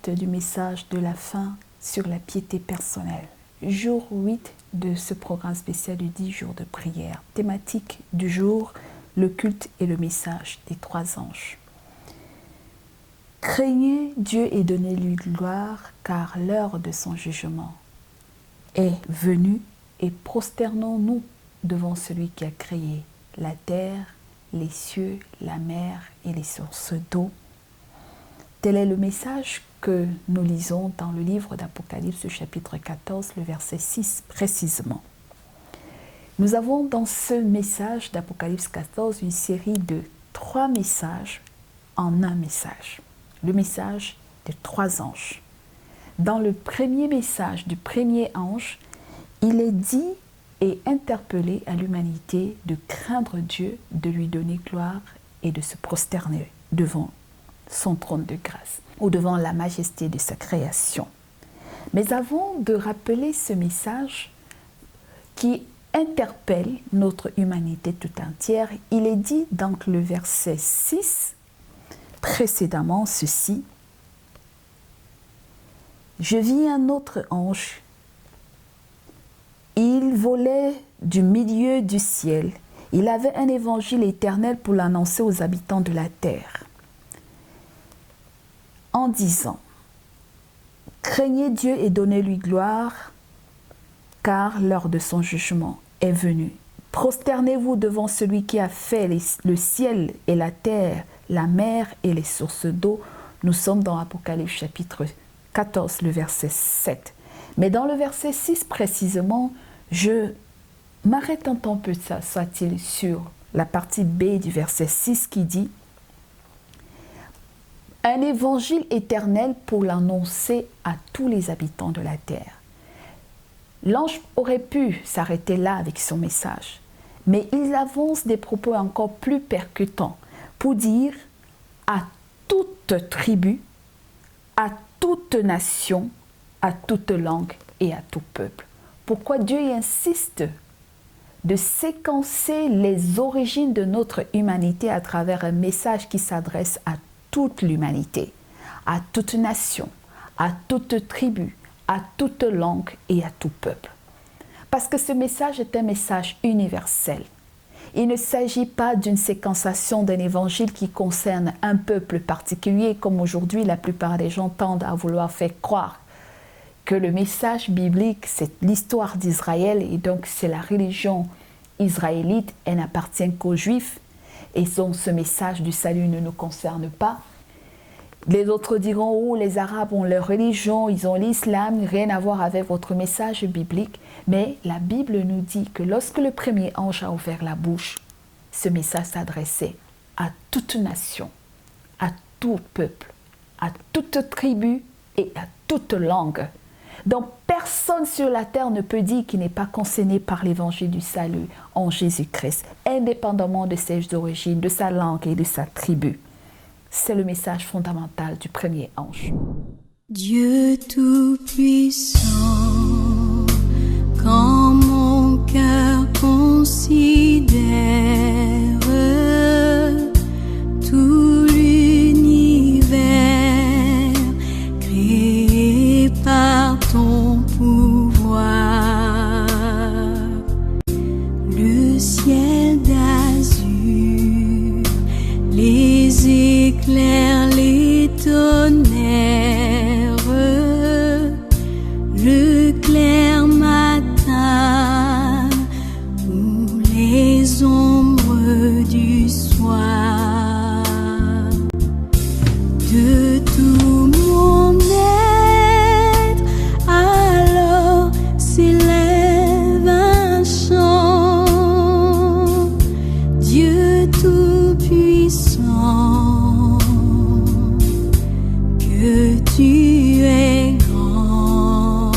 suite du message de la fin sur la piété personnelle. Jour 8 de ce programme spécial du 10 jours de prière. Thématique du jour, le culte et le message des 3 anges. Craignez Dieu et donnez-lui gloire, car l'heure de son jugement est venue, et prosternons-nous devant celui qui a créé la terre, les cieux, la mer et les sources d'eau. Tel est le message que nous lisons dans le livre d'Apocalypse, chapitre 14, le verset 6 précisément. Nous avons dans ce message d'Apocalypse 14 une série de 3 messages en un message. Le message des 3 anges. Dans le premier message du premier ange, il est dit et interpellé à l'humanité de craindre Dieu, de lui donner gloire et de se prosterner devant son trône de grâce ou devant la majesté de sa création. Mais avant de rappeler ce message qui interpelle notre humanité tout entière, il est dit dans le verset 6 précédemment ceci: « Je vis un autre ange. Il volait du milieu du ciel. Il avait un évangile éternel pour l'annoncer aux habitants de la terre, en disant, craignez Dieu et donnez-lui gloire, car l'heure de son jugement est venue. Prosternez-vous devant celui qui a fait le ciel et la terre, la mer et les sources d'eau. » Nous sommes dans Apocalypse chapitre 14, le verset 7. Mais dans le verset 6 précisément, je m'arrête un temps peu ça, soit-il, sur la partie B du verset 6 qui dit « Un évangile éternel pour l'annoncer à tous les habitants de la terre. » L'ange aurait pu s'arrêter là avec son message, mais il avance des propos encore plus percutants pour dire à toute tribu, à toute nation, à toute langue et à tout peuple. Pourquoi Dieu insiste de séquencer les origines de notre humanité à travers un message qui s'adresse à toute l'humanité, à toute nation, à toute tribu, à toute langue et à tout peuple. Parce que ce message est un message universel. Il ne s'agit pas d'une séquenciation d'un évangile qui concerne un peuple particulier, comme aujourd'hui la plupart des gens tendent à vouloir faire croire que le message biblique, c'est l'histoire d'Israël et donc c'est la religion israélite, elle n'appartient qu'aux Juifs et donc ce message du salut ne nous concerne pas. Les autres diront, oh, les Arabes ont leur religion, ils ont l'islam, rien à voir avec votre message biblique. Mais la Bible nous dit que lorsque le premier ange a ouvert la bouche, ce message s'adressait à toute nation, à tout peuple, à toute tribu et à toute langue. Donc personne sur la terre ne peut dire qu'il n'est pas concerné par l'évangile du salut en Jésus-Christ, indépendamment de ses origines, de sa langue et de sa tribu. C'est le message fondamental du premier ange. Dieu tout-puissant, quand mon cœur considère tout l'univers créé par ton pouvoir, le ciel d'azur, les éclairs, les tonnerres, le clair matin ou les ombres du soir, de tout mon être, alors s'élève un chant. Dieu tout-puissant, que tu es grand.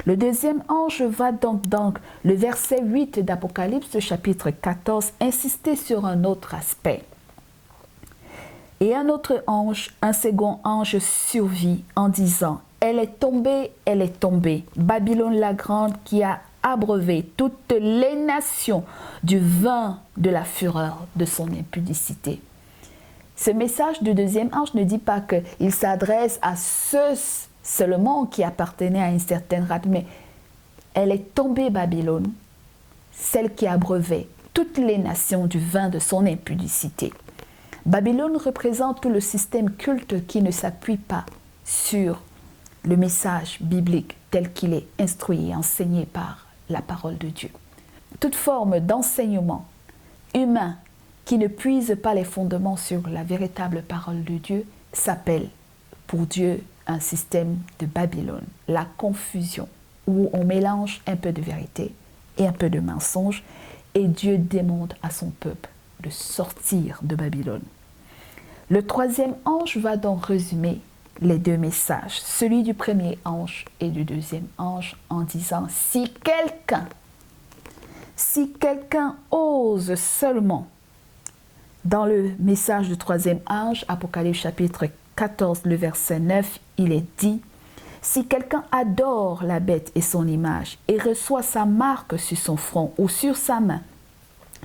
Le deuxième ange va donc dans le verset 8 d'Apocalypse, chapitre 14, insister sur un autre aspect. Et un autre ange, un second ange survit en disant, « Elle est tombée, Babylone la grande qui a abreuvé toutes les nations du vin de la fureur de son impudicité. » Ce message du deuxième ange ne dit pas qu'il s'adresse à ceux seulement qui appartenaient à une certaine race, mais elle est tombée Babylone, celle qui abreuvait toutes les nations du vin de son impudicité. Babylone représente tout le système culte qui ne s'appuie pas sur le message biblique tel qu'il est instruit et enseigné par la parole de Dieu. Toute forme d'enseignement humain qui ne puise pas les fondements sur la véritable parole de Dieu s'appelle pour Dieu un système de Babylone, la confusion, où on mélange un peu de vérité et un peu de mensonge, et Dieu demande à son peuple de sortir de Babylone. Le troisième ange va donc résumer les deux messages, celui du premier ange et du deuxième ange, en disant « Si quelqu'un ose seulement », dans le message du troisième ange, Apocalypse chapitre 14, le verset 9, il est dit « Si quelqu'un adore la bête et son image et reçoit sa marque sur son front ou sur sa main,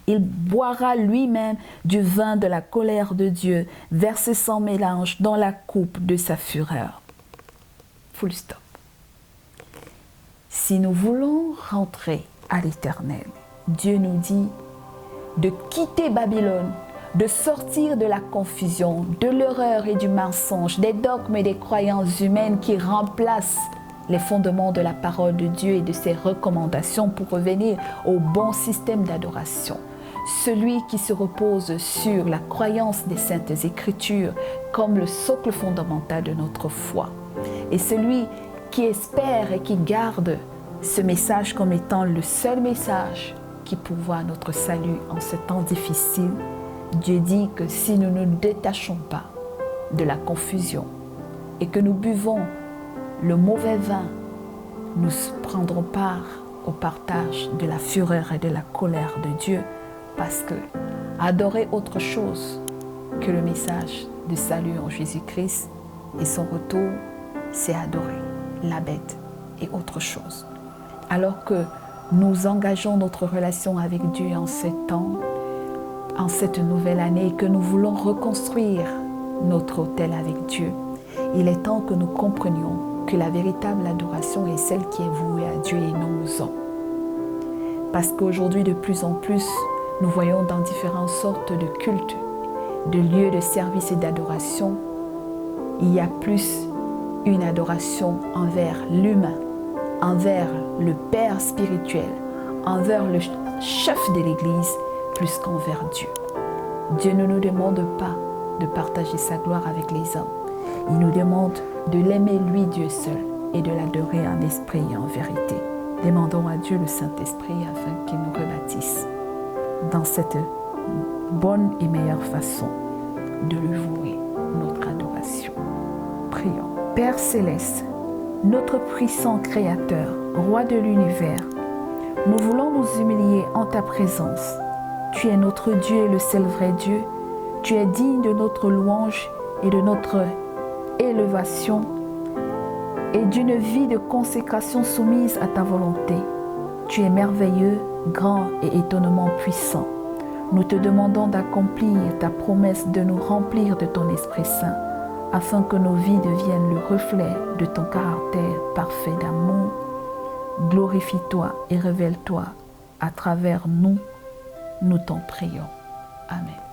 il boira lui-même du vin de la colère de Dieu, versé sans mélange dans la coupe de sa fureur. » Full stop. Si nous voulons rentrer à l'Éternel, Dieu nous dit de quitter Babylone, de sortir de la confusion, de l'erreur et du mensonge, des dogmes et des croyances humaines qui remplacent les fondements de la parole de Dieu et de ses recommandations pour revenir au bon système d'adoration. Celui qui se repose sur la croyance des Saintes Écritures comme le socle fondamental de notre foi. Et celui qui espère et qui garde ce message comme étant le seul message qui pourvoit notre salut en ce temps difficile, Dieu dit que si nous ne nous détachons pas de la confusion et que nous buvons le mauvais vin, nous prendrons part au partage de la fureur et de la colère de Dieu, parce que adorer autre chose que le message de salut en Jésus-Christ et son retour, c'est adorer la bête et autre chose. Alors que nous engageons notre relation avec Dieu en ce temps, en cette nouvelle année, que nous voulons reconstruire notre autel avec Dieu, il est temps que nous comprenions que la véritable adoration est celle qui est vouée à Dieu et non aux hommes. Parce qu'aujourd'hui, de plus en plus, nous voyons dans différentes sortes de cultes, de lieux de service et d'adoration, il y a plus une adoration envers l'humain, envers le Père spirituel, envers le chef de l'Église, plus qu'envers Dieu. Dieu ne nous demande pas de partager sa gloire avec les hommes. Il nous demande de l'aimer lui, Dieu seul, et de l'adorer en esprit et en vérité. Demandons à Dieu le Saint-Esprit afin qu'il nous rebâtisse dans cette bonne et meilleure façon de lui vouer notre adoration. Prions. Père céleste, notre puissant Créateur, Roi de l'univers, nous voulons nous humilier en ta présence. Tu es notre Dieu, le seul vrai Dieu. Tu es digne de notre louange et de notre élévation et d'une vie de consécration soumise à ta volonté. Tu es merveilleux, grand et étonnamment puissant. Nous te demandons d'accomplir ta promesse de nous remplir de ton Esprit Saint, afin que nos vies deviennent le reflet de ton caractère parfait d'amour. Glorifie-toi et révèle-toi à travers nous, nous t'en prions. Amen.